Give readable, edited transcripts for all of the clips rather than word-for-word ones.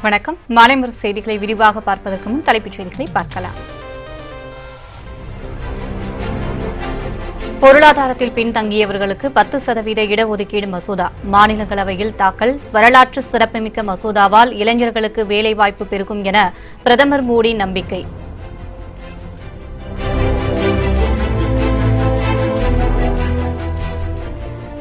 வணக்கம். மாலை முறை செய்திகளை விரிவாக பார்ப்பதற்கு முன் தலைப்புச் செய்திகளை பார்க்கலாம். பொருளாதாரத்தில் பின்தங்கியவர்களுக்கு 10% இடஒதுக்கீடு மசோதா மாநிலங்களவையில் தாக்கல். வரலாற்று சிறப்புமிக்க மசோதாவால் இளைஞர்களுக்கு வேலைவாய்ப்பு பெருகும் என பிரதமர் மோடி நம்பிக்கை.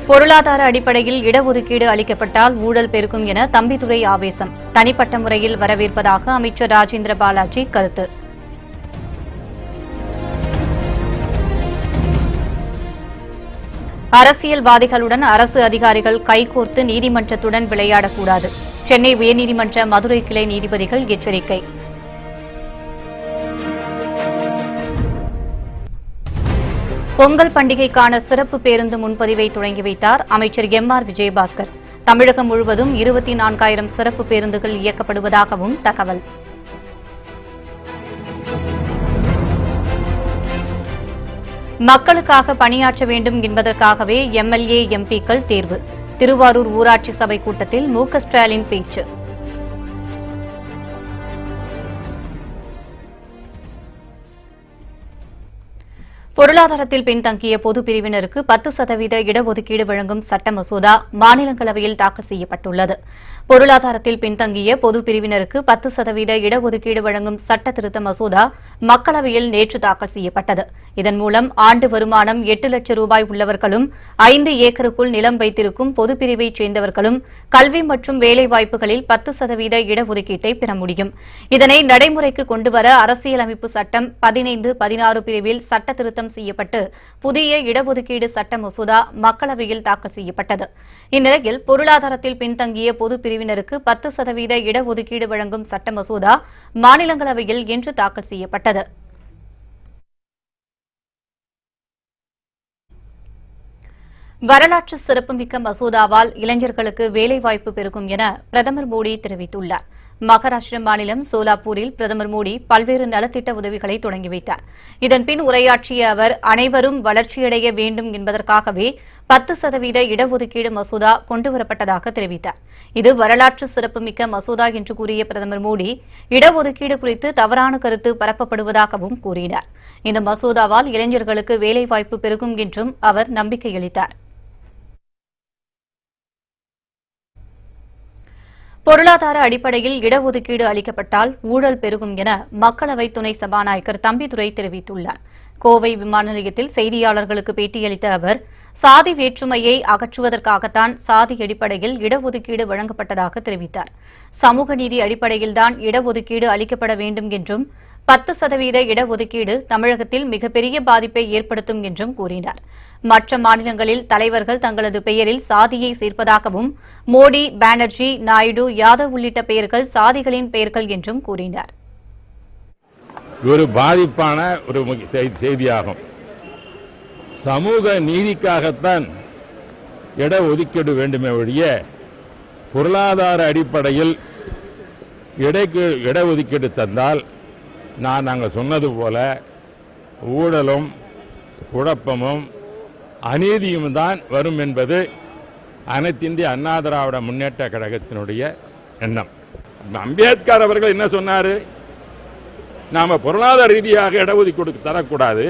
பொருளாதார அடிப்படையில் இடஒதுக்கீடு அளிக்கப்பட்டால் ஊழல் பெருக்கும் என தம்பிதுரை ஆவேசம். தனிப்பட்ட முறையில் வரவேற்பதாக அமைச்சர் ராஜேந்திர பாலாஜி கருத்து. அரசியல்வாதிகளுடன் அரசு அதிகாரிகள் கைகோர்த்து நீதிமன்றத்துடன் விளையாடக்கூடாது. சென்னை உயர்நீதிமன்ற மதுரை கிளை நீதிபதிகள் எச்சரிக்கை. பொங்கல் பண்டிகைக்கான சிறப்பு பேருந்து முன்பதிவை தொடங்கி வைத்தார் அமைச்சர் எம்.ஆர். விஜயபாஸ்கர். தமிழகம் முழுவதும் 24,000 சிறப்பு பேருந்துகள் இயக்கப்படுவதாகவும் தகவல். மக்களுக்காக பணியாற்ற வேண்டும் என்பதற்காகவே எம்எல்ஏ எம்பிக்கள் தேர்வு. திருவாரூர் ஊராட்சி சபை கூட்டத்தில் மு.க. ஸ்டாலின் பேச்சு. பொருளாதாரத்தில் பின்தங்கிய பொது பிரிவினருக்கு 10% இடஒதுக்கீடு வழங்கும் சட்ட மசோதா மாநிலங்களவையில் தாக்கல் செய்யப்பட்டுள்ளது. பொருளாதாரத்தில் பின்தங்கிய பொது பிரிவினருக்கு 10% இடஒதுக்கீடு வழங்கும் சட்ட திருத்த மசோதா மக்களவையில் நேற்று தாக்கல் செய்யப்பட்டது. இதன் மூலம் ஆண்டு வருமானம் 8 லட்சம் ரூபாய் உள்ளவர்களும் 5 ஏக்கருக்குள் நிலம் வைத்திருக்கும் பொதுப்பிரிவைச் சேர்ந்தவர்களும் கல்வி மற்றும் வேலைவாய்ப்புகளில் 10% இடஒதுக்கீட்டை பெற முடியும். இதனை நடைமுறைக்கு கொண்டுவர அரசியலமைப்பு சட்டம் 15, 16 பிரிவில் சட்ட திருத்தம் செய்யப்பட்டு புதிய இடஒதுக்கீடு சட்ட மசோதா மக்களவையில் தாக்கல் செய்யப்பட்டது. இந்நிலையில் பொருளாதாரத்தில் பின்தங்கிய பொது பிரிவினருக்கு 10% இடஒதுக்கீடு வழங்கும் சட்ட மசோதா மாநிலங்களவையில் இன்று தாக்கல் செய்யப்பட்டது. வரலாற்று சிறப்புமிக்க மசோதாவால் இளைஞர்களுக்கு வேலைவாய்ப்பு பெருகும் என பிரதமர் மோடி தெரிவித்துள்ளார். மகாராஷ்டிர மாநிலம் சோலாப்பூரில் பிரதமர் மோடி பல்வேறு நலத்திட்ட உதவிகளை தொடங்கி வைத்தார். இதன்பின் உரையாற்றிய அவர், அனைவரும் வளர்ச்சியடைய வேண்டும் என்பதற்காகவே 10% இடஒதுக்கீடு மசோதா கொண்டுவரப்பட்டதாக தெரிவித்தார். இது வரலாற்று சிறப்புமிக்க மசோதா என்று கூறிய பிரதமர் மோடி, இடஒதுக்கீடு குறித்து தவறான கருத்து பரப்பப்படுவதாகவும் கூறினார். இந்த மசோதாவால் இளைஞர்களுக்கு வேலைவாய்ப்பு பெருகும் என்றும் அவர் நம்பிக்கையளித்தார். பொருளாதார அடிப்படையில் இடஒதுக்கீடு அளிக்கப்பட்டால் ஊழல் பெருகும் என மக்களவை துணை சபாநாயகர் தம்பிதுரை தெரிவித்துள்ளார். கோவை விமான நிலையத்தில் செய்தியாளர்களுக்கு பேட்டியளித்த அவர், சாதி வேற்றுமையை அகற்றுவதற்காகத்தான் சாதி அடிப்படையில் இடஒதுக்கீடு வழங்கப்பட்டதாக தெரிவித்தார். சமூக நீதி அடிப்படையில்தான் இடஒதுக்கீடு அளிக்கப்பட வேண்டும் என்றும் 10% இடஒதுக்கீடு தமிழகத்தில் மிகப்பெரிய பாதிப்பை ஏற்படுத்தும் என்றும் கூறினார். மற்ற மாநிலங்களில் தலைவர்கள் தங்களது பெயரில் சாதியை சேர்ப்பதாகவும், மோடி, பானர்ஜி, நாயுடு, யாதவ் உள்ளிட்ட பெயர்கள் சாதிகளின் பெயர்கள் என்றும் கூறினார். ஒரு பாதிப்பான ஒரு செய்தியாகும். சமூக நீதிக்காகத்தான் இடஒதுக்கீடு வேண்டுமே ஒழிய பொருளாதார அடிப்படையில் இடஒதுக்கீடு தந்தால் நாங்கள் சொன்னது போல ஊழலும் குழப்பமும் அநீதியும் தான் வரும் என்பது அனைத்திந்திய அண்ணா திராவிட முன்னேற்ற கழகத்தினுடைய எண்ணம். அம்பேத்கர் அவர்கள் என்ன சொன்னார்? நாம பொருளாதார ரீதியாக இடஒதுக்கீடு தரக்கூடாது,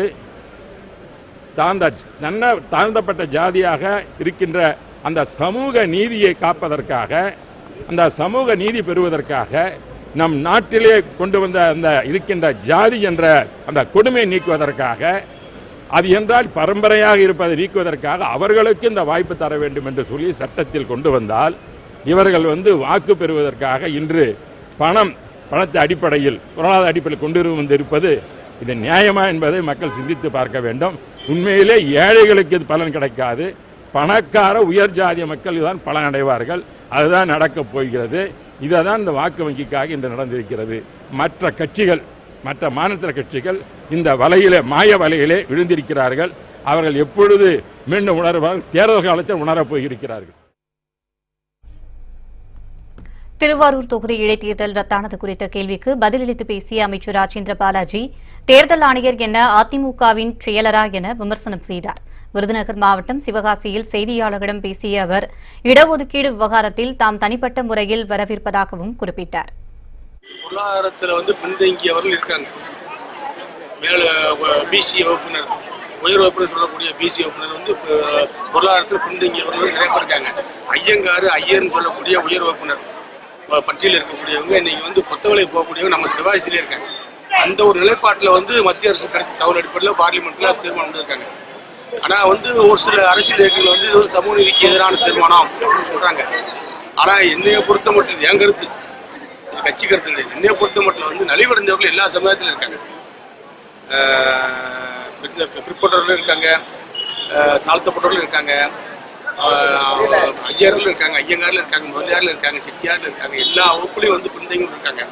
தாழ்ந்தப்பட்ட ஜாதியாக இருக்கின்ற அந்த சமூக நீதியை காப்பதற்காக, அந்த சமூக நீதி பெறுவதற்காக நம் நாட்டிலே கொண்டு வந்த அந்த இருக்கின்ற ஜாதி என்ற அந்த கொடுமையை நீக்குவதற்காக, அது என்றால் பரம்பரையாக இருப்பதை நீக்குவதற்காக அவர்களுக்கு இந்த வாய்ப்பு தர வேண்டும் என்று சொல்லி சட்டத்தில் கொண்டு வந்தால், இவர்கள் வாக்கு பெறுவதற்காக இன்று பணத்தை அடிப்படையில் பொருளாதார அடிப்படையில் கொண்டு வந்திருப்பது இது நியாயமா என்பதை மக்கள் சிந்தித்து பார்க்க வேண்டும். உண்மையிலே ஏழைகளுக்கு இது பலன் கிடைக்காது, பணக்கார உயர் ஜாதிய மக்கள் தான் பலன் அடைவார்கள். அதுதான் நடக்கப் போகிறது. இதுதான் இந்த வாக்கு வங்கிக்காக இன்று நடந்திருக்கிறது. மற்ற மாநில கட்சிகள் இந்த வலையிலே, மாய வலையிலே விழுந்திருக்கிறார்கள். அவர்கள் எப்பொழுது மீண்டும் உணர்வார்கள்? தேர்தல் காலத்தில் உணரப் போயிருக்கிறார்கள். திருவாரூர் தொகுதி இடைத்தேர்தல் ரத்தானது குறித்த கேள்விக்கு பதிலளித்து பேசிய அமைச்சர் ராஜேந்திர பாலாஜி, தேர்தல் ஆணையர் என அதிமுகவின் செயலரா என விமர்சனம் செய்தார். விருதுநகர் மாவட்டம் சிவகாசியில் செய்தியாளர்களிடம் பேசிய அவர் இடஒதுக்கீடு விவகாரத்தில் தாம் தனிப்பட்ட முறையில் வரவேற்பதாகவும் குறிப்பிட்டார். பொருளாதாரத்தில் பின்தங்கியவர்கள் இருக்காங்க. மேல பிசி வகுப்பினர், உயர் வகுப்பினர் சொல்லக்கூடிய பிசி வகுப்பினர் பொருளாதாரத்தில் பின்தங்கியவர்கள் நிறைய பேர் இருக்காங்க. ஐயர்னு சொல்லக்கூடிய உயர் வகுப்பினர் பட்டியலில் இருக்கக்கூடியவங்க இன்னைக்கு கொத்த வேலைக்கு போகக்கூடியவங்க நம்ம சிவாசிலே இருக்காங்க. அந்த ஒரு நிலைப்பாட்டில் மத்திய அரசு கிடைத்த தகவல் அடிப்படையில் பார்லிமெண்ட்ல தீர்மானம் பண்ணிருக்காங்க. ஆனா ஒரு சில அரசியல் இயக்கங்கள் இது ஒரு சமூக நீதிக்கு எதிரான தீர்மானம் அப்படின்னு சொல்றாங்க. ஆனா என்னைய பொறுத்த மட்டும் என் கருத்து, கட்சி கருத்து கிடையாது. என்னைய பொறுத்த மட்டும் நலிவடைந்தவர்கள் எல்லா சமுதாயத்திலும் இருக்காங்க. பிற்பட்டவர்கள் இருக்காங்க, தாழ்த்தப்பட்டவர்கள் இருக்காங்க, ஐயர்கள் இருக்காங்க, ஐயங்காரில் இருக்காங்க, முதலியாரில் இருக்காங்க, செட்டியாரில் இருக்காங்க. எல்லா வகுப்புலையும் பின்தங்கியும் இருக்காங்க.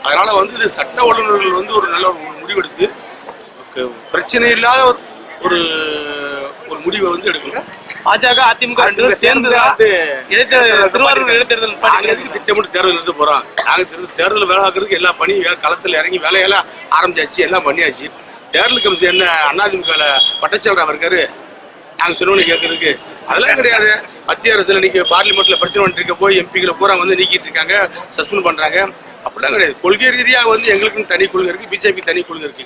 அதனால இது சட்ட வல்லுநர்கள் ஒரு நல்ல ஒரு முடிவெடுத்து பிரச்சனை இல்லாத ஒரு முடிவை எடுக்கணும். பாஜக அதிமுக சேர்ந்து திருவாரூர் இடைத்தேர்தல் எதுக்கு திட்டமிட்டு தேர்தல் நிறுத்த போறோம்? நாங்க தேர்தல் வேலை ஆக்குறதுக்கு எல்லா பணி களத்தில் இறங்கி வேலையெல்லாம் ஆரம்பிச்சாச்சு, எல்லாம் பண்ணியாச்சு. தேர்தல் கமிஷன் என்ன அதிமுக பட்டச்சாலராக இருக்காரு நாங்க சொல்லுவோம் கேட்கறதுக்கு? அதெல்லாம் கிடையாது. மத்திய அரசுல இன்னைக்கு பார்லிமெண்ட்ல பிரச்சனை பண்ணிட்டு போய் எம்பிகளை பூரா நீக்கிட்டு இருக்காங்க, சஸ்பெண்ட் பண்றாங்க. அப்படிலாம் கிடையாது. கொள்கை ரீதியாக எங்களுக்கும் தனி கொள்கை இருக்கு, பிஜேபி தனி கொள்கை இருக்கு.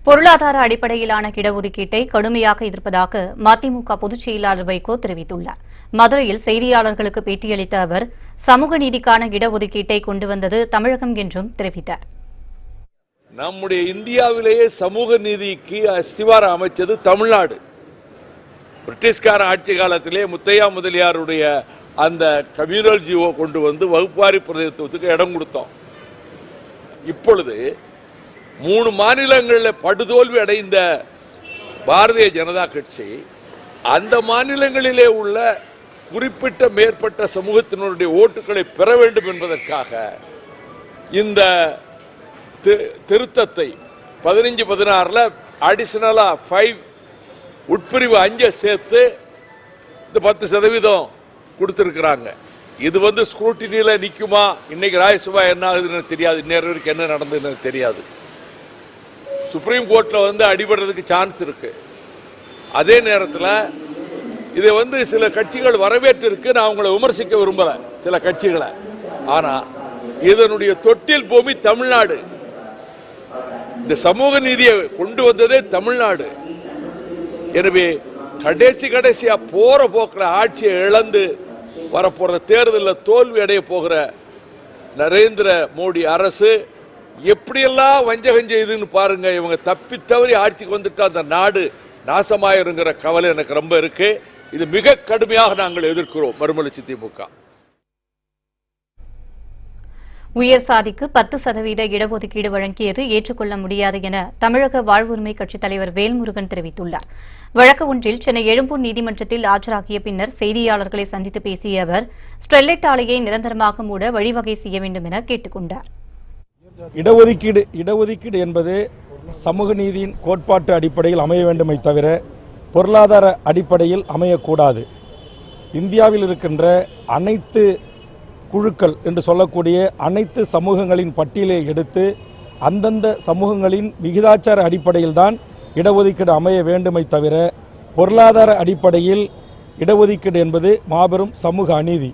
பொருளாதார அடிப்படையிலான இடஒதுக்கீட்டை கடுமையாக எதிர்ப்பதாக மதிமுக பொதுச் செயலாளர் வைகோ தெரிவித்துள்ளார். மதுரையில் செய்தியாளர்களுக்கு பேட்டியளித்த அவர் சமூக நீதிக்கான இடஒதுக்கீட்டை கொண்டு வந்தது தமிழகம் என்றும் தெரிவித்தார். நம்முடைய இந்தியாவிலேயே சமூக நீதிக்கு அஸ்திவாரம் அமைச்சது தமிழ்நாடு. பிரிட்டிஷ்கார ஆட்சி காலத்திலே முத்தையா முதலியாருடைய அந்த கம்யூனல் ஜீவோ கொண்டு வகுப்பாரி பிரதிநிதித்துவத்துக்கு இடம் கொடுத்தோம். இப்பொழுது 3 மாநிலங்களில் படுதோல்வி அடைந்த பாரதிய ஜனதா கட்சி அந்த மாநிலங்களிலே உள்ள குறிப்பிட்ட மேற்பட்ட சமூகத்தினருடைய ஓட்டுகளை பெற வேண்டும் என்பதற்காக இந்த திருத்தத்தை 15-16 அடிஷனலா 5 உட்பிரிவு 5 சேர்த்து இந்த 10% கொடுத்திருக்கிறாங்க. இது ஸ்க்ரூட்டினியில நிக்குமா? இன்னைக்கு ராஜ்யசபா என்ன ஆகுதுன்னு தெரியாது, இன்னொரு வரைக்கும் என்ன நடந்ததுன்னு தெரியாது. சுப்ரீம் கோர்ட்ல அடிபடுறதுக்கு சான்ஸ் இருக்கு. அதே நேரத்தில் இதை சில கட்சிகள் வரவேற்றிருக்கு. நான் அவங்களை விமர்சிக்க விரும்பல சில கட்சிகளை. ஆனா இதனுடைய தொட்டில் பூமி தமிழ்நாடு. இந்த சமூக நீதியை கொண்டு வந்ததே தமிழ்நாடு. எனவே கடைசியா போற போக்குற ஆட்சியை இழந்து வரப்போற தேர்தலில் தோல்வி அடைய போகிற நரேந்திர மோடி அரசு எப்படியெல்லாம் வஞ்சகம் செய்துன்னு பாருங்க. இவங்க தப்பி தவறி ஆட்சிக்கு வந்துட்டு அந்த நாடு நாசமாயிருங்கிற கவலை எனக்கு ரொம்ப இருக்கு. இது மிக கடுமையாக நாங்கள் எதிர்க்கிறோம். மறுமலர்ச்சி திமுக உயர் சாதிக்கு 10% இடஒதுக்கீடு வழங்கியது ஏற்றுக்கொள்ள முடியாது என தமிழக வாழ்வுரிமை கட்சித் தலைவர் வேல்முருகன் தெரிவித்துள்ளார். வழக்கு ஒன்றில் சென்னை எழும்பூர் நீதிமன்றத்தில் ஆஜராகிய பின்னர் செய்தியாளர்களை சந்தித்து பேசிய அவர் ஸ்டெர்லைட் ஆலையை நிரந்தரமாக மூட வழிவகை செய்ய வேண்டும் என கேட்டுக் கொண்டார். இடஒதுக்கீடு என்பது சமூக நீதியின் கோட்பாட்டு அடிப்படையில் அமைய வேண்டுமே தவிர பொருளாதார அடிப்படையில் அமையக்கூடாது. இந்தியாவில் இருக்கின்ற அனைத்து குழுக்கள் என்று சொல்லக்கூடிய அனைத்து சமூகங்களின் பட்டியலை எடுத்து அந்தந்த சமூகங்களின் விகிதாச்சார அடிப்படையில் தான் இடஒதுக்கீடு அமைய வேண்டுமே தவிர பொருளாதார அடிப்படையில் இடஒதுக்கீடு என்பது மாபெரும் சமூக அநீதி.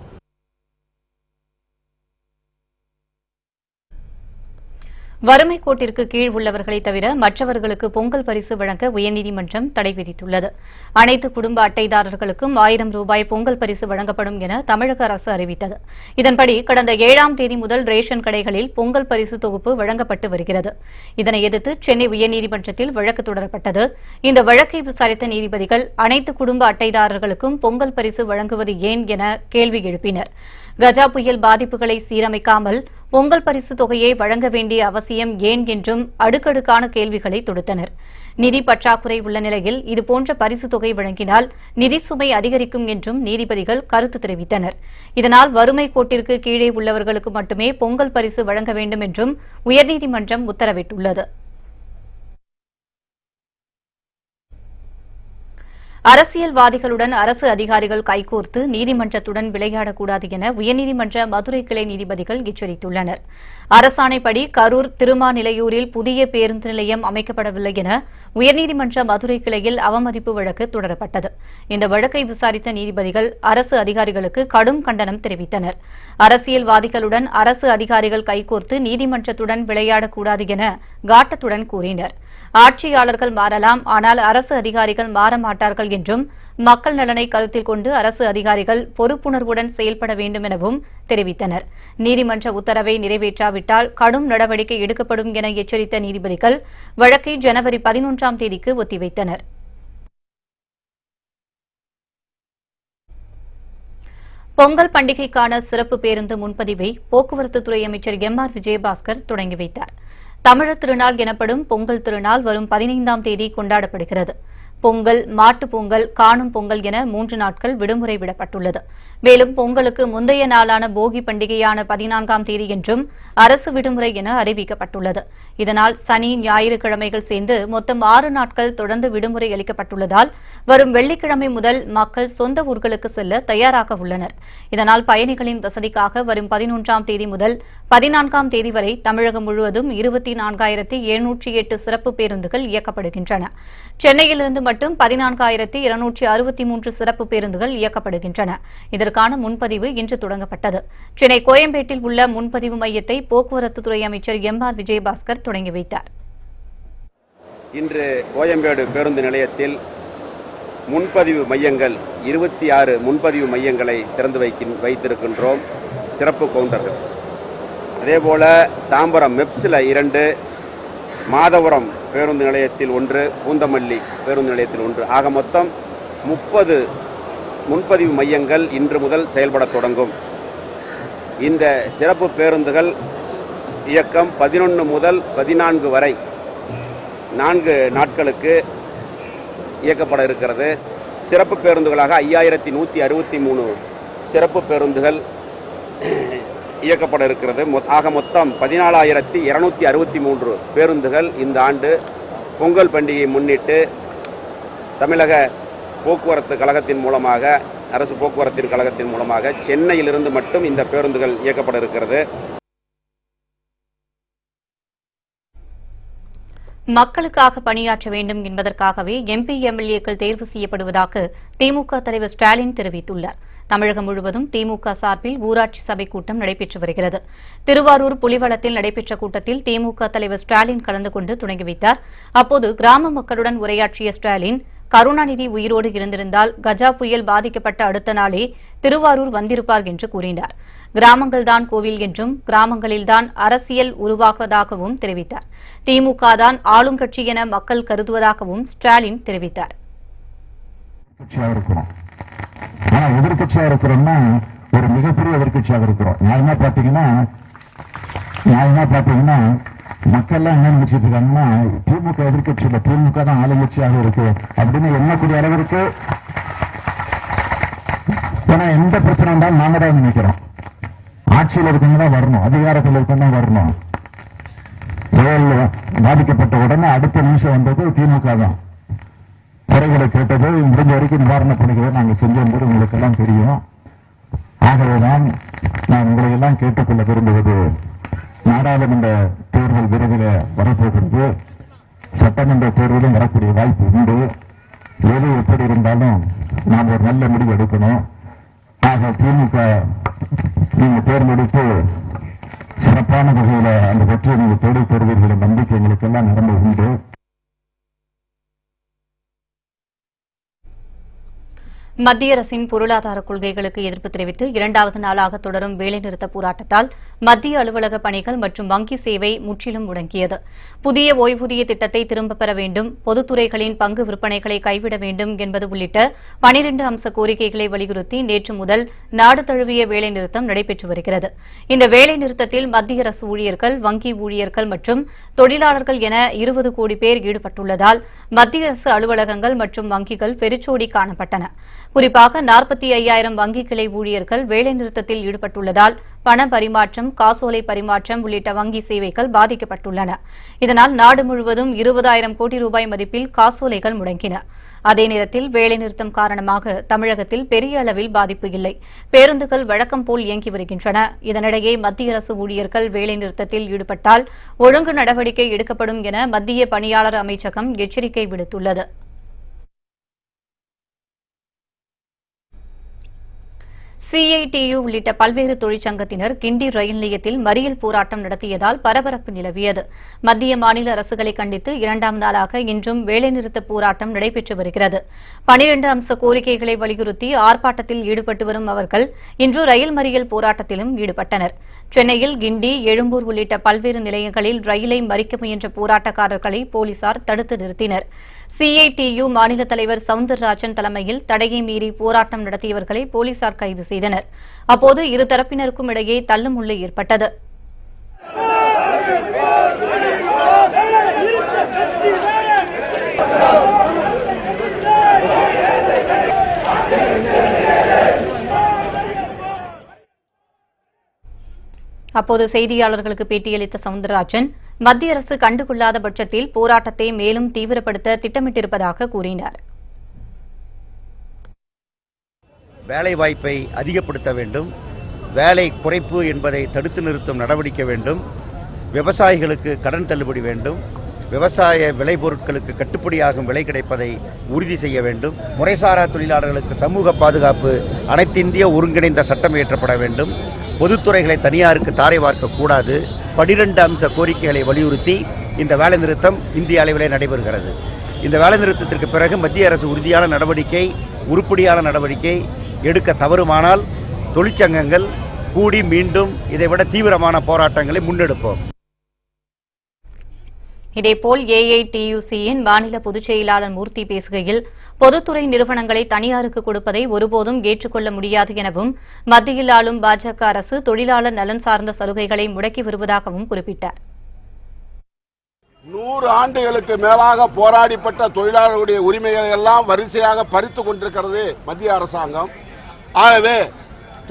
வறுமை கோட்டிற்கு கீழ் உள்ளவர்களை தவிர மற்றவர்களுக்கு பொங்கல் பரிசு வழங்க உயர்நீதிமன்றம் தடை விதித்துள்ளது. அனைத்து குடும்ப அட்டைதாரர்களுக்கும் 1000 ரூபாய் பொங்கல் பரிசு வழங்கப்படும் என தமிழக அரசு அறிவித்தது. இதன்படி கடந்த 7ஆம் தேதி முதல் ரேஷன் கடைகளில் பொங்கல் பரிசு தொகுப்பு வழங்கப்பட்டு வருகிறது. இதனை எதிர்த்து சென்னை உயர்நீதிமன்றத்தில் வழக்கு தொடரப்பட்டது. இந்த வழக்கை விசாரித்த நீதிபதிகள் அனைத்து குடும்ப அட்டைதாரர்களுக்கும் பொங்கல் பரிசு வழங்குவது ஏன் என கேள்வி எழுப்பினர். கஜா புயல் பாதிப்புகளை சீரமைக்காமல் பொங்கல் பரிசு தொகையை வழங்க வேண்டிய அவசியம் ஏன் என்றும் அடுக்கடுக்கான கேள்விகளை தொடுத்தனர். நிதி பற்றாக்குறை உள்ள நிலையில் இதுபோன்ற பரிசு தொகை வழங்கினால் நிதி சுமை அதிகரிக்கும் என்றும் நீதிபதிகள் கருத்து தெரிவித்தனர். இதனால் வறுமை கோட்டிற்கு கீழே உள்ளவர்களுக்கு மட்டுமே பொங்கல் பரிசு வழங்க வேண்டும் என்றும் உயர்நீதிமன்றம் உத்தரவிட்டுள்ளது. அரசியல்வாதிகளுடன் அரசு அதிகாரிகள் கைகோர்த்து நீதிமன்றத்துடன் விளையாடக்கூடாது என உயர்நீதிமன்ற மதுரை கிளை நீதிபதிகள் எச்சரித்துள்ளனர். அரசாணைப்படி கரூர் திருமாநிலையூரில் புதிய பேருந்து நிலையம் அமைக்கப்படவில்லை என உயர்நீதிமன்ற மதுரை கிளையில் அவமதிப்பு வழக்கு தொடரப்பட்டது. இந்த வழக்கை விசாரித்த நீதிபதிகள் அரசு அதிகாரிகளுக்கு கடும் கண்டனம் தெரிவித்தனர். அரசியல்வாதிகளுடன் அரசு அதிகாரிகள் கைகோர்த்து நீதிமன்றத்துடன் விளையாடக்கூடாது என காட்டத்துடன் கூறினர். ஆட்சியாளர்கள் மாறலாம், ஆனால் அரசு அதிகாரிகள் மாற மாட்டார்கள் என்றும் மக்கள் நலனை கருத்தில் கொண்டு அரசு அதிகாரிகள் பொறுப்புணர்வுடன் செயல்பட வேண்டும் எனவும் தெரிவித்தனர். நீதிமன்ற உத்தரவை நிறைவேற்றாவிட்டால் கடும் நடவடிக்கை எடுக்கப்படும் என எச்சரித்த நீதிபதிகள் வழக்கை ஜனவரி 11ஆம் தேதிக்கு ஒத்திவைத்தனர். பொங்கல் பண்டிகைக்கான சிறப்பு பேருந்து முன்பதிவை போக்குவரத்துத்துறை அமைச்சர் M.R. விஜயபாஸ்கர் தொடங்கி வைத்தார். தமிழர் திருநாள் எனப்படும் பொங்கல் திருநாள் வரும் 15ஆம் தேதி கொண்டாடப்படுகிறது. பொங்கல், மாட்டுப் பொங்கல், காணும் பொங்கல் என 3 நாட்கள் விடுமுறை விடப்பட்டுள்ளது. மேலும் பொங்கலுக்கு முந்தைய நாளான போகி பண்டிகையான 14ஆம் தேதி என்றும் அரசு விடுமுறை என அறிவிக்கப்பட்டுள்ளது. இதனால் சனி, ஞாயிறு கிழமைகள் சேர்ந்து மொத்தம் 6 நாட்கள் தொடர்ந்து விடுமுறை அளிக்கப்பட்டுள்ளதால் வரும் வெள்ளிக்கிழமை முதல் மக்கள் சொந்த ஊர்களுக்கு செல்ல தயாராக உள்ளனர். இதனால் பயணிகளின் வசதிக்காக வரும் 11ஆம் தேதி முதல் 14ஆம் தேதி வரை தமிழகம் முழுவதும் 24,708 சிறப்பு பேருந்துகள் இயக்கப்படுகின்றன. சென்னையிலிருந்து மட்டும் 14,263 சிறப்பு பேருந்துகள் இயக்கப்படுகின்றன. இதற்கான முன்பதிவு இன்று தொடங்கப்பட்டது. சென்னை கோயம்பேட்டில் உள்ள முன்பதிவு மையத்தை போக்குவரத்துத்துறை அமைச்சர் M.R. விஜயபாஸ்கர் தொடங்கி வைத்தார். இன்று கோயம்பேடு பேருந்து நிலையத்தில் முன்பதிவு மையங்கள் 26 முன்பதிவு மையங்களை திறந்து வைத்திருக்கின்றோம். சிறப்பு கவுண்டர்கள். அதேபோல தாம்பரம் மெப்ஸில் 2, மாதவரம் பேருந்து நிலையத்தில் 1, பூந்தமல்லி பேருந்து நிலையத்தில் 1 ஆக மொத்தம் 30 முன்பதிவு மையங்கள் இன்று முதல் செயல்பட தொடங்கும். இந்த சிறப்பு பேருந்துகள் இயக்கம் 11 முதல் 14 வரை 4 நாட்களுக்கு இயக்கப்பட இருக்கிறது. சிறப்பு பேருந்துகளாக 5163 சிறப்பு பேருந்துகள் இயக்கப்பட இருக்கிறது. ஆக மொத்தம் 14,263 பேருந்துகள் இந்த ஆண்டு பொங்கல் பண்டிகையை முன்னிட்டு தமிழக போக்குவரத்து கழகத்தின் மூலமாக, அரசு போக்குவரத்தின் கழகத்தின் மூலமாக சென்னையிலிருந்து மட்டும் இந்த பேருந்துகள் இயக்கப்பட இருக்கிறது. மக்களுக்காக பணியாற்ற வேண்டும் என்பதற்காகவே MP, MLA-க்கள் தேர்வு செய்யப்படுவதாக திமுக தலைவர் ஸ்டாலின் தெரிவித்துள்ளார். தமிழகம் முழுவதும் திமுக சார்பில் ஊராட்சி சபை கூட்டம் நடைபெற்று வருகிறது. திருவாரூர் புலிவளத்தில் நடைபெற்ற கூட்டத்தில் திமுக தலைவர் ஸ்டாலின் கலந்து கொண்டு தொடங்கி வைத்தார். அப்போது கிராம மக்களுடன் உரையாற்றிய ஸ்டாலின், கருணாநிதி உயிரோடு இருந்திருந்தால் கஜா புயல் பாதிக்கப்பட்ட அடுத்த நாளே திருவாரூர் வந்திருப்பார் என்று கூறினார். கிராமங்கள்தான் கோவில் என்றும் கிராமங்களில்தான் அரசியல் உருவாக்குவதாகவும் தெரிவித்தார். திமுக தான் ஆளுங்கட்சி என மக்கள் கருதுவதாகவும் ஸ்டாலின் தெரிவித்தார். எதிர்கட்சியா இருக்கிறோம்னா ஒரு மிகப்பெரிய எதிர்கட்சியாக இருக்கிறோம். நியாயமா பாத்தீங்கன்னா மக்கள்லாம் என்ன நினைச்சிட்டு இருக்காங்கன்னா திமுக எதிர்கட்சி இல்ல, திமுக தான் ஆளுங்கட்சியாக இருக்கு அப்படின்னு எண்ணக்கூடிய அளவிற்கு. ஏன்னா எந்த பிரச்சனை இருந்தாலும் நாங்க தான் நினைக்கிறோம். ஆட்சியில் இருக்கவங்க தான் வரணும், அதிகாரத்தில் இருக்கவங்க தான் வரணும். புயல் பாதிக்கப்பட்ட உடனே அடுத்த நிமிஷம் வந்தது திமுக தான். குறைகளை கேட்டது, முடிஞ்ச வரைக்கும் நிவாரணப் பணிகளை நாங்கள் செஞ்சபோது உங்களுக்கு எல்லாம் தெரியும். ஆகவேதான் நான் உங்களை எல்லாம் கேட்டுக்கொள்ள விரும்புவது, நாடாளுமன்ற தேர்தல் விரைவில் வரப்போகிறது. சட்டமன்ற தேர்தலும் வரக்கூடிய வாய்ப்பு உண்டு. எது எப்படி இருந்தாலும் நாம் ஒரு நல்ல முடிவு எடுக்கணும். ஆக திமுக நீங்க தேர்ந்தெடுத்து சிறப்பான வகையில் அந்த வெற்றியை நீங்கள் தேடித் தருவீர்கள் நம்பிக்கை எங்களுக்கு எல்லாம் நிரம்ப உண்டு. மத்திய அரசின் பொருளாதார கொள்கைகளுக்கு எதிர்ப்பு தெரிவித்து 2வது நாளாக தொடரும் வேலைநிறுத்த போராட்டத்தால் மத்திய அலுவலக பணிகள் மற்றும் வங்கி சேவை முற்றிலும் முடங்கியது. புதிய ஓய்வூதிய திட்டத்தை திரும்பப் பெற வேண்டும், பொதுத்துறைகளின் பங்கு விற்பனைகளை கைவிட வேண்டும் என்பது உள்ளிட்ட 12 அம்ச கோரிக்கைகளை வலியுறுத்தி நேற்று முதல் நாடு தழுவிய வேலைநிறுத்தம் நடைபெற்று வருகிறது. இந்த வேலைநிறுத்தத்தில் மத்திய அரசு ஊழியர்கள், வங்கி ஊழியர்கள் மற்றும் தொழிலாளர்கள் என 20 கோடி பேர் ஈடுபட்டுள்ளதால் மத்திய அரசு அலுவலகங்கள் மற்றும் வங்கிகள் வெறிச்சோடி காணப்பட்டன. குறிப்பாக 45,000 வங்கி கிளை ஊழியர்கள் வேலைநிறுத்தத்தில் ஈடுபட்டுள்ளதால் பண பரிமாற்றம், காசோலை பரிமாற்றம் உள்ளிட்ட வங்கி சேவைகள் பாதிக்கப்பட்டுள்ளன. இதனால் நாடு முழுவதும் 20,000 கோடி ரூபாய் மதிப்பில் காசோலைகள் முடங்கின. அதே நேரத்தில் வேலைநிறுத்தம் காரணமாக தமிழகத்தில் பெரிய அளவில் பாதிப்பு இல்லை. பேருந்துகள் வழக்கம் போல் இயங்கி வருகின்றன. இதனிடையே மத்திய அரசு ஊழியர்கள் வேலைநிறுத்தத்தில் ஈடுபட்டால் ஒழுங்கு நடவடிக்கை எடுக்கப்படும் என மத்திய பணியாளர் அமைச்சகம் எச்சரிக்கை விடுத்துள்ளது. CITU உள்ளிட்ட பல்வேறு தொழிற்சங்கத்தினர் கிண்டி ரயில் நிலையத்தில் மறியல் போராட்டம் நடத்தியதால் பரபரப்பு நிலவியது. மத்திய மாநில அரசுகளை கண்டித்து 2ஆம் நாளாக இன்றும் வேலைநிறுத்த போராட்டம் நடைபெற்று வருகிறது. 12 அம்ச கோரிக்கைகளை வலியுறுத்தி ஆர்ப்பாட்டத்தில் ஈடுபட்டு வரும் அவர்கள் இன்று ரயில் மறியல் போராட்டத்திலும் ஈடுபட்டனர். சென்னையில் கிண்டி, எழும்பூர் உள்ளிட்ட பல்வேறு நிலையங்களில் ரயிலை மறிக்க முயன்ற போராட்டக்காரர்களை போலீசார் தடுத்து நிறுத்தினர். CITU மாநில தலைவர் சவுந்தரராஜன் தலைமையில் தடையை மீறி போராட்டம் நடத்தியவர்களை போலீசார் கைது செய்தனர். அப்போது இருதரப்பினருக்கும் இடையே தள்ளுமுள்ளு ஏற்பட்டது. அப்போது செய்தியாளர்களுக்கு பேட்டியளித்த சவுந்தரராஜன், மத்திய அரசு கண்டுகொள்ளாத பட்சத்தில் போராட்டத்தை மேலும் தீவிரப்படுத்த திட்டமிட்டிருப்பதாக கூறினார். வேலை வாய்ப்பை அதிகப்படுத்த வேண்டும், வேலை குறைப்பு என்பதை தடுத்து நிறுத்தும் நடவடிக்கை வேண்டும், விவசாயிகளுக்கு கடன் தள்ளுபடி வேண்டும், விவசாய விளைபொருட்களுக்கு கட்டுப்படியாகும் விலை கிடைப்பதை உறுதி செய்ய வேண்டும், முறைசாரா தொழிலாளர்களுக்கு சமூக பாதுகாப்பு அனைத்திந்திய ஒருங்கிணைந்த சட்டம் இயற்றப்பட வேண்டும், பொதுத்துறைகளை தனியாருக்கு தாரை வார்க்கக்கூடாது. 12 அம்ச கோரிக்கைகளை வலியுறுத்தி இந்த வேலைநிறுத்தம் இந்திய அளவிலே நடைபெறுகிறது. இந்த வேலைநிறுத்தத்திற்கு பிறகு மத்திய அரசு உறுதியான நடவடிக்கை, உருப்படியான நடவடிக்கை எடுக்க தவறுமானால் தொழிற்சங்கங்கள் கூடி மீண்டும் இதைவிட தீவிரமான போராட்டங்களை முன்னெடுப்போம். இதேபோல் AITUCயின் மாநில பொதுச் செயலாளர் மூர்த்தி பேசுகையில், பொதுத்துறை நிறுவனங்களை தனியாருக்கு கொடுப்பதை ஒருபோதும் ஏற்றுக்கொள்ள முடியாது எனவும், மத்தியில் ஆளும் பாஜக அரசு தொழிலாளர் நலன் சார்ந்த சலுகைகளை முடக்கி வருவதாகவும் குறிப்பிட்டார். 100 ஆண்டுகளுக்கு மேலாக போராடிப்பட்ட தொழிலாளர்களுடைய உரிமைகளை எல்லாம் வரிசையாக பறித்துக் கொண்டிருக்கிறது மத்திய அரசாங்கம். ஆகவே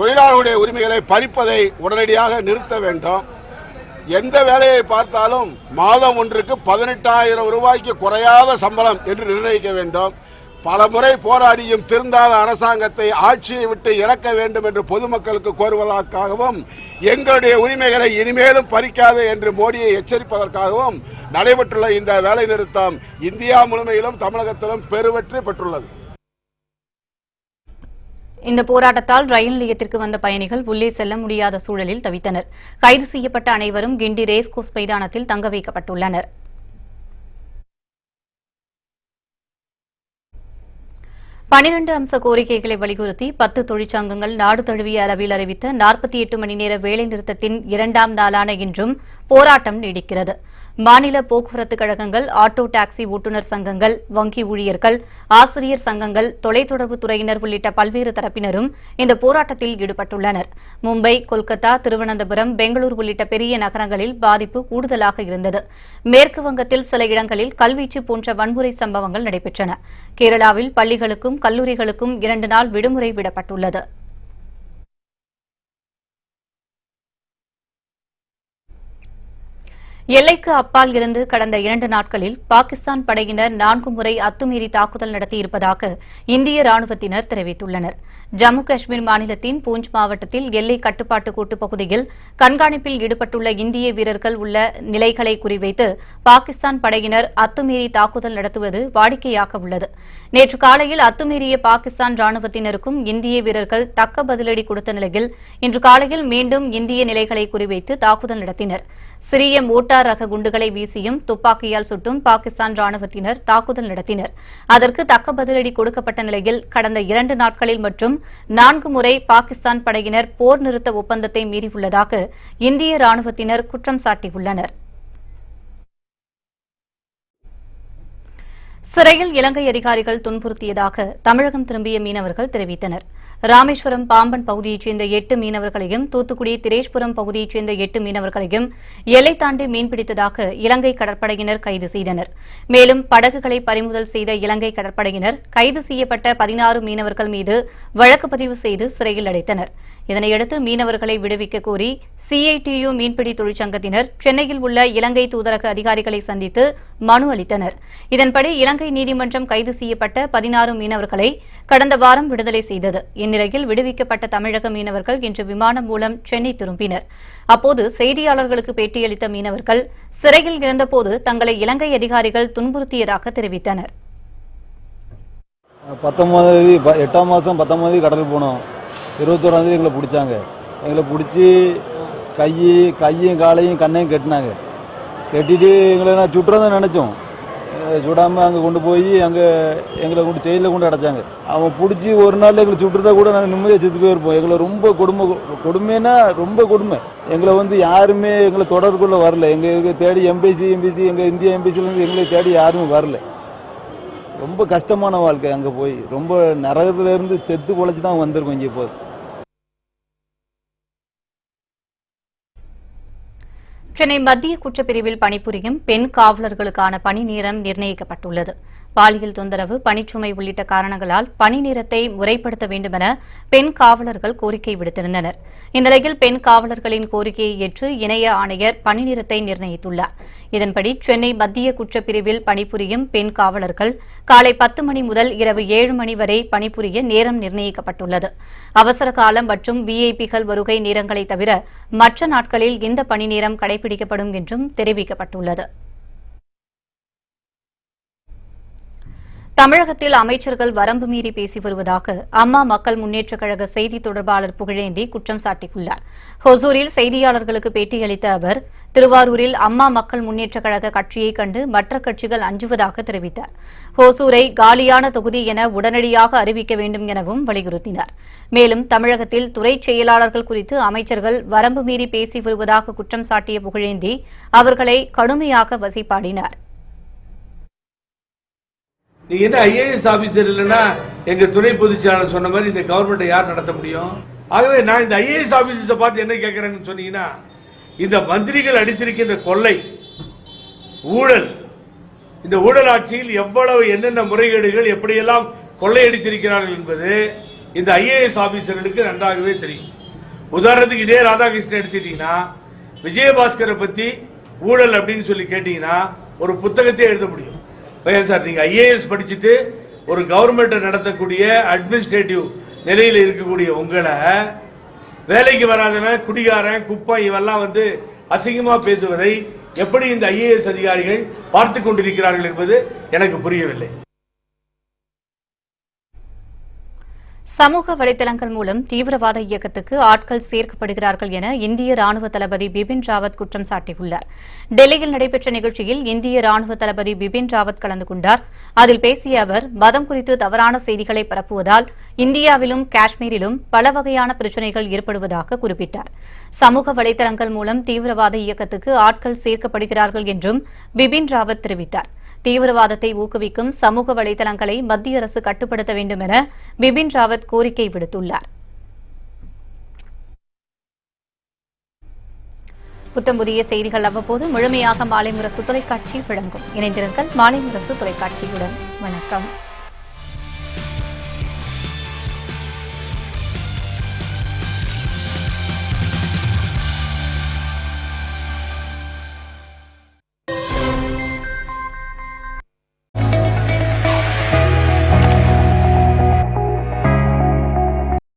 தொழிலாளர்களுடைய உரிமைகளை பறிப்பதை உடனடியாக நிறுத்த வேண்டும். எந்த வேலையை பார்த்தாலும் மாதம் ஒன்றுக்கு 18,000 ரூபாய்க்கு குறையாத சம்பளம் என்று நிர்ணயிக்க வேண்டும். பல முறை போராடியும் திருந்தாத அரசாங்கத்தை ஆட்சியை விட்டு இறக்க வேண்டும் என்று பொதுமக்களுக்கு கோருவதற்காகவும், எங்களுடைய உரிமைகளை இனிமேலும் பறிக்காது என்று மோடியை எச்சரிப்பதற்காகவும் நடைபெற்றுள்ள இந்த வேலை நிறுத்தம் இந்தியா முழுமையிலும் தமிழகத்திலும் பெருவெற்றி பெற்றுள்ளது. இந்த போராட்டத்தால் ரயில் நிலையத்திற்கு வந்த பயணிகள் உள்ளே செல்ல முடியாத சூழலில் தவித்தனர். கைது செய்யப்பட்ட அனைவரும் கிண்டி ரேஸ்கோர்ஸ் மைதானத்தில் தங்க வைக்கப்பட்டுள்ளனர். பனிரெண்டு அம்ச கோரிக்கைகளை வலியுறுத்தி 10 தொழிற்சங்கங்கள் நாடு தழுவிய அளவில் அறிவித்த 48 மணி நேர வேலைநிறுத்தத்தின் 2ஆம் நாளான இன்றும் போராட்டம் நீடிக்கிறது. மாநில போக்குவரத்து கழகங்கள், ஆட்டோ டாக்ஸி ஓட்டுநர் சங்கங்கள், வங்கி ஊழியர்கள், ஆசிரியர் சங்கங்கள், தொலைத்தொடர்பு துறையினர் உள்ளிட்ட பல்வேறு தரப்பினரும் இந்த போராட்டத்தில் ஈடுபட்டுள்ளனர். மும்பை, கொல்கத்தா, திருவனந்தபுரம், பெங்களூரு உள்ளிட்ட பெரிய நகரங்களில் பாதிப்பு கூடுதலாக இருந்தது. மேற்கு வங்கத்தில் சில இடங்களில் கல்வீச்சு போன்ற வன்முறை சம்பவங்கள் நடைபெற்றன. கேரளாவில் பள்ளிகளுக்கும் கல்லூரிகளுக்கும் 2 நாள் விடுமுறை விடப்பட்டுள்ளது. எல்லைக்கு அப்பால் இருந்து கடந்த 2 நாட்களில் பாகிஸ்தான் படையினர் 4 முறை அத்துமீறி தாக்குதல் நடத்தியிருப்பதாக இந்திய ராணுவத்தினர் தெரிவித்துள்ளனர். ஜம்மு காஷ்மீர் மாநிலத்தின் பூஞ்ச் மாவட்டத்தில் எல்லை கட்டுப்பாட்டு கோட்டு பகுதியில் கண்காணிப்பில் ஈடுபட்டுள்ள இந்திய வீரர்கள் உள்ள நிலைகளை குறிவைத்து பாகிஸ்தான் படையினர் அத்துமீறி தாக்குதல் நடத்துவது வாடிக்கையாக உள்ளது. நேற்று காலையில் அத்துமீறிய பாகிஸ்தான் ராணுவத்தினருக்கும் இந்திய வீரர்கள் தக்க பதிலடி கொடுத்த நிலையில் இன்று காலையில் மீண்டும் இந்திய நிலைகளை குறிவைத்து தாக்குதல் நடத்தினர். சிறிய மோட்டார் ரக குண்டுகளை வீசியும் துப்பாக்கியால் சுட்டும் பாகிஸ்தான் ராணுவத்தினர் தாக்குதல் நடத்தினர். அதற்கு தக்க பதிலடி கொடுக்கப்பட்ட நிலையில் கடந்த 2 நாட்களில் மற்றும் 4 முறை பாகிஸ்தான் படையினர் போர் நிறுத்த ஒப்பந்தத்தை மீறியுள்ளதாக இந்திய ராணுவத்தினர் குற்றம் சாட்டியுள்ளனர். சிறையில் இலங்கை அதிகாரிகள் துன்புறுத்தியதாக தமிழகம் திரும்பிய மீனவர்கள் தெரிவித்தனர். ராமேஸ்வரம், பாம்பன் பகுதியைச் சேர்ந்த 8 மீனவர்களையும், தூத்துக்குடி, திரேஷ்புரம் பகுதியைச் சேர்ந்த 8 மீனவர்களையும் எல்லை தாண்டி மீன்பிடித்ததாக இலங்கை கடற்படையினர் கைது செய்தனர். மேலும் படகுகளை பறிமுதல் செய்த இலங்கை கடற்படையினர் கைது செய்யப்பட்ட 16 மீனவர்கள் மீது வழக்கு பதிவு செய்து சிறையில் அடைத்தனர். இதனையடுத்து மீனவர்களை விடுவிக்க கோரி CITU மீன்பிடி தொழிற்சங்கத்தினர் சென்னையில் உள்ள இலங்கை தூதரக அதிகாரிகளை சந்தித்து மனு அளித்தனர். இதன்படி இலங்கை நீதிமன்றம் கைது செய்யப்பட்ட 16 மீனவர்களை கடந்த வாரம் விடுதலை செய்தது. இந்நிலையில் விடுவிக்கப்பட்ட தமிழக மீனவர்கள் இன்று விமானம் மூலம் சென்னை திரும்பினர். அப்போது செய்தியாளர்களுக்கு பேட்டியளித்த மீனவர்கள் சிறையில் இருந்தபோது தங்களை இலங்கை அதிகாரிகள் துன்புறுத்தியதாக தெரிவித்தனர். 8ஆம் மாதம் 19ஆம் தேதி கடலுக்கு போனோம். 21ஆம் தேதி எங்களை பிடிச்சாங்க. எங்களை பிடிச்சி கையும் காலையும் கண்ணையும் கட்டினாங்க. கட்டிட்டு எங்களை நான் சுட்டுறதான் நினச்சோம். சுடாமல் அங்கே கொண்டு போய் அங்கே எங்களை கொண்டு ஜெயிலில் கொண்டு அடைச்சாங்க. அவன் பிடிச்சி ஒரு நாள் எங்களை சுட்டுறதா கூட நாங்கள் நிம்மதியாக செத்து போயிருப்போம். எங்களை ரொம்ப கொடுமைன்னா ரொம்ப கொடுமை. எங்களை யாருமே எங்களை தொடர்புக்குள்ளே வரல. எங்களுக்கு தேடி எம்பிசி எங்கள் இந்திய எம்பிசிலேருந்து எங்களை தேடி யாருமே வரல. ரொம்ப கஷ்டமான வாழ்க்கை. அங்கே போய் ரொம்ப நரகத்திலேருந்து செத்து பொழைச்சி தான் வந்திருக்கோம் இங்கே போய். சென்னை மத்திய குற்றப்பிரிவில் பணிபுரியும் பெண் காவலர்களுக்கான பணி நேரம் நிர்ணயிக்கப்பட்டுள்ளது. பாலியல் தொந்தரவு, பணிச்சுமை உள்ளிட்ட காரணங்களால் பணி நேரத்தை முறைப்படுத்த வேண்டுமென பெண் காவலர்கள் கோரிக்கை விடுத்திருந்தனர். இந்நிலையில் பெண் காவலர்களின் கோரிக்கையை ஏற்று இணைய ஆணையர் பணி நேரத்தை நிர்ணயித்துள்ளார். இதன்படி சென்னை மத்திய குற்றப்பிரிவில் பணிபுரியும் பெண் காவலர்கள் காலை 10 மணி முதல் இரவு 7 மணி வரை பணிபுரிய நேரம் நிர்ணயிக்கப்பட்டுள்ளது. அவசர காலம் மற்றும் விஐபிகள் வருகை நேரங்களை தவிர மற்ற நாட்களில் இந்த பணி நேரம் கடைபிடிக்கப்படும் என்றும் தெரிவிக்கப்பட்டுள்ளது. தமிழகத்தில் அமைச்சர்கள் வரம்பு மீறி பேசி வருவதாக அம்மா மக்கள் முன்னேற்றக் கழக செய்தி தொடர்பாளர் புகழேந்தி குற்றம் சாட்டியுள்ளார். ஹொசூரில் செய்தியாளர்களுக்கு பேட்டியளித்த அவர், திருவாரூரில் அம்மா மக்கள் முன்னேற்றக் கழக கட்சியை கண்டு மற்ற கட்சிகள் அஞ்சுவதாக தெரிவித்தார். ஹொசூரை காலியான தொகுதி என உடனடியாக அறிவிக்க வேண்டும் எனவும் வலியுறுத்தினார். மேலும் தமிழகத்தில் துறை செயலாளர்கள் குறித்து அமைச்சர்கள் வரம்பு மீறி பேசி வருவதாக குற்றம் சாட்டிய புகழேந்தி அவர்களை கடுமையாக வசைபாடினார். நீ என்ன ஐஏஎஸ் ஆபீசர் இல்லைன்னா எங்க துணை பொதுச் செயலாளர் சொன்ன மாதிரி இந்த கவர்மெண்ட்டை யார் நடத்த முடியும்? ஆகவே நான் இந்த ஐஏஎஸ் ஆபீசர்ஸை பார்த்து என்ன கேட்கிறேன்னு சொன்னீங்கன்னா, இந்த மந்திரிகள் அடித்திருக்கின்ற கொள்ளை, ஊழல், இந்த ஊழல் ஆட்சியில் எவ்வளவு என்னென்ன முறைகேடுகள் எப்படியெல்லாம் கொள்ளையடித்திருக்கிறார்கள் என்பது இந்த ஐஏஎஸ் ஆபீசர்களுக்கு நன்றாகவே தெரியும். உதாரணத்துக்கு இதே ராதாகிருஷ்ணன் எடுத்துட்டீங்கன்னா, விஜயபாஸ்கரை பத்தி ஊழல் அப்படின்னு சொல்லி கேட்டீங்கன்னா ஒரு புத்தகத்தை எழுத முடியும். சார், நீங்க ஐஏஎஸ் படிச்சுட்டு ஒரு கவர்மெண்ட் நடத்தக்கூடிய அட்மினிஸ்ட்ரேட்டிவ் நிலையில் இருக்கக்கூடிய உங்களை வேலைக்கு வராதவன், குடிகாரன், குப்பை இவெல்லாம் அசிங்கமா பேசுவதை எப்படி இந்த ஐஏஎஸ் அதிகாரிகள் பார்த்து கொண்டிருக்கிறார்கள் என்பது எனக்கு புரியவில்லை. சமூக வலைதளங்கள் மூலம் தீவிரவாத இயக்கத்துக்கு ஆட்கள் சேர்க்கப்படுகிறார்கள் என இந்திய ராணுவ தளபதி பிபின் ராவத் குற்றம் சாட்டியுள்ளார். டெல்லியில் நடைபெற்ற நிகழ்ச்சியில் இந்திய ராணுவ தளபதி பிபின் ராவத் கலந்து கொண்டார். அதில் பேசிய அவர், மதம் குறித்து தவறான செய்திகளை பரப்புவதால் இந்தியாவிலும் காஷ்மீரிலும் பல வகையான பிரச்சினைகள் ஏற்படுவதாக குறிப்பிட்டார். சமூக வலைதளங்கள் மூலம் தீவிரவாத இயக்கத்துக்கு ஆட்கள் சேர்க்கப்படுகிறார்கள் என்றும் பிபின் ராவத் தெரிவித்தார். தீவிரவாதத்தை ஊக்குவிக்கும் சமூக வலைதளங்களை மத்திய அரசு கட்டுப்படுத்த வேண்டும் என பிபின் ராவத் கோரிக்கை விடுத்துள்ளார். புத்தம் புதிய செய்திகள் அவ்வப்போது முழுமையாக மாலை முரசு தொலைக்காட்சி வழங்கும். இணைந்திருங்கள் மாலை முரசு தொலைக்காட்சியுடன். வணக்கம்.